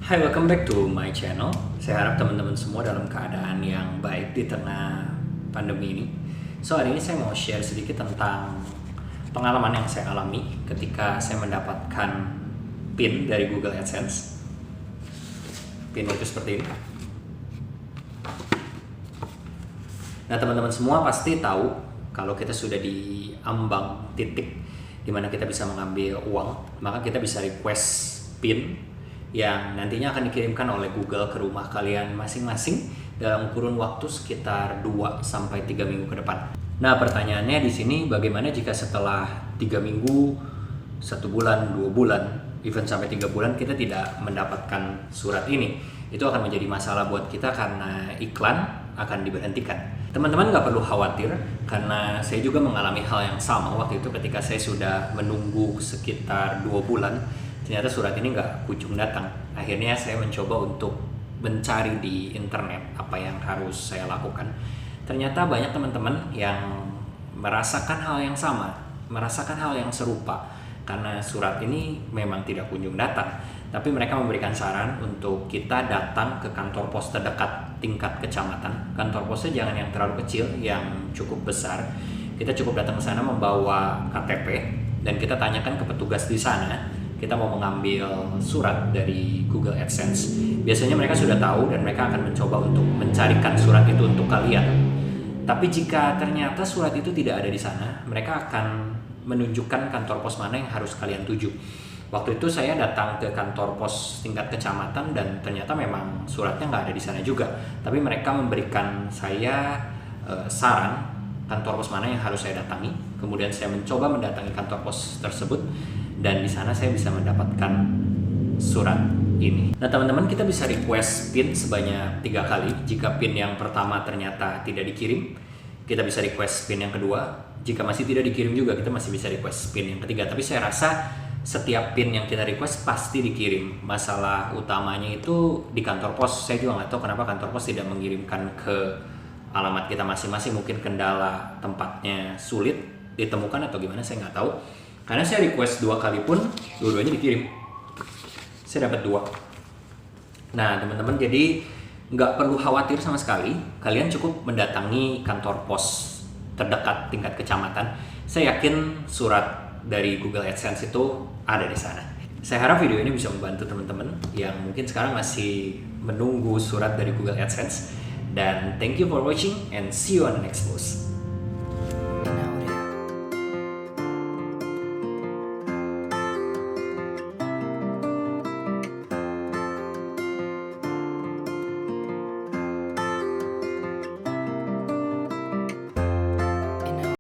Hai, welcome back to my channel. Saya harap teman-teman semua dalam keadaan yang baik di tengah pandemi ini. So, hari ini saya mau share sedikit tentang pengalaman yang saya alami ketika saya mendapatkan PIN dari Google AdSense. PIN itu seperti ini. Nah, teman-teman semua pasti tahu kalau kita sudah di ambang titik di mana kita bisa mengambil uang, maka kita bisa request PIN yang nantinya akan dikirimkan oleh Google ke rumah kalian masing-masing dalam kurun waktu sekitar 2-3 minggu ke depan. Nah, pertanyaannya di sini, bagaimana jika setelah 3 minggu, 1 bulan, 2 bulan, even sampai 3 bulan kita tidak mendapatkan surat ini? Itu akan menjadi masalah buat kita karena iklan akan diberhentikan. Teman-teman nggak perlu khawatir karena saya juga mengalami hal yang sama waktu itu ketika saya sudah menunggu sekitar 2 bulan. Ternyata surat ini nggak kunjung datang. Akhirnya saya mencoba untuk mencari di internet apa yang harus saya lakukan. Ternyata banyak teman-teman yang merasakan hal yang sama, merasakan hal yang serupa. Karena surat ini memang tidak kunjung datang. Tapi mereka memberikan saran untuk kita datang ke kantor pos terdekat tingkat kecamatan. Kantor posnya jangan yang terlalu kecil, yang cukup besar. Kita cukup datang ke sana membawa KTP dan kita tanyakan ke petugas di sana. Kita mau mengambil surat dari Google AdSense. Biasanya mereka sudah tahu dan mereka akan mencoba untuk mencarikan surat itu untuk kalian. Tapi jika ternyata surat itu tidak ada di sana, mereka akan menunjukkan kantor pos mana yang harus kalian tuju. Waktu itu saya datang ke kantor pos tingkat kecamatan dan ternyata memang suratnya nggak ada di sana juga. Tapi mereka memberikan saya saran kantor pos mana yang harus saya datangi. Kemudian saya mencoba mendatangi kantor pos tersebut. Dan di sana saya bisa mendapatkan surat ini. Nah, teman-teman, kita bisa request PIN sebanyak 3 kali. Jika PIN yang pertama ternyata tidak dikirim, kita bisa request PIN yang kedua. Jika masih tidak dikirim juga, kita masih bisa request PIN yang ketiga. Tapi saya rasa setiap PIN yang kita request pasti dikirim. Masalah utamanya itu di kantor pos. Saya juga nggak tahu kenapa kantor pos tidak mengirimkan ke alamat kita masing-masing. Mungkin kendala tempatnya sulit ditemukan atau gimana, saya nggak tahu. Karena saya request 2 kali pun, dua-duanya dikirim. Saya dapat 2. Nah, teman-teman, jadi nggak perlu khawatir sama sekali. Kalian cukup mendatangi kantor pos terdekat tingkat kecamatan. Saya yakin surat dari Google AdSense itu ada di sana. Saya harap video ini bisa membantu teman-teman yang mungkin sekarang masih menunggu surat dari Google AdSense. Dan thank you for watching and see you on the next post.